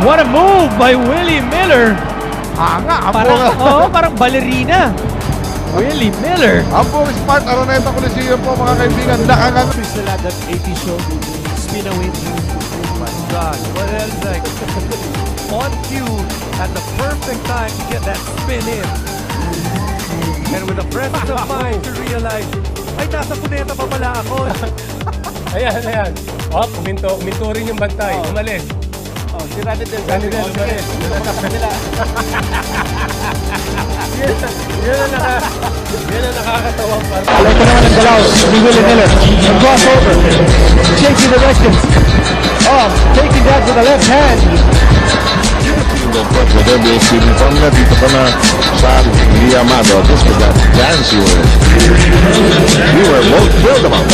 What a move by Willie Miller. Parang ballerina. Willie Miller. Ang buong Smart Araneta Coliseum po mga kaibigan. Nakanganga. Sila that 80 show. Spin a win. Oh my God, what else like on cue at the perfect time to get that spin in. And with the presence of mind to realize, ay nasa puneta pa pala ako. Ayan. Oh, uminto rin yung bantay. Umalis. Oh, si Ranidel. Umalis. Yan ang nakakatawang part. Alam ko naman ang galaw ni Willie Miller. Ang crossover. Changing direction. Oh, taking that with the left hand. Potrebbe si ritorna dito pa na sa Lia Amado. This was that dance you were both thrilled about.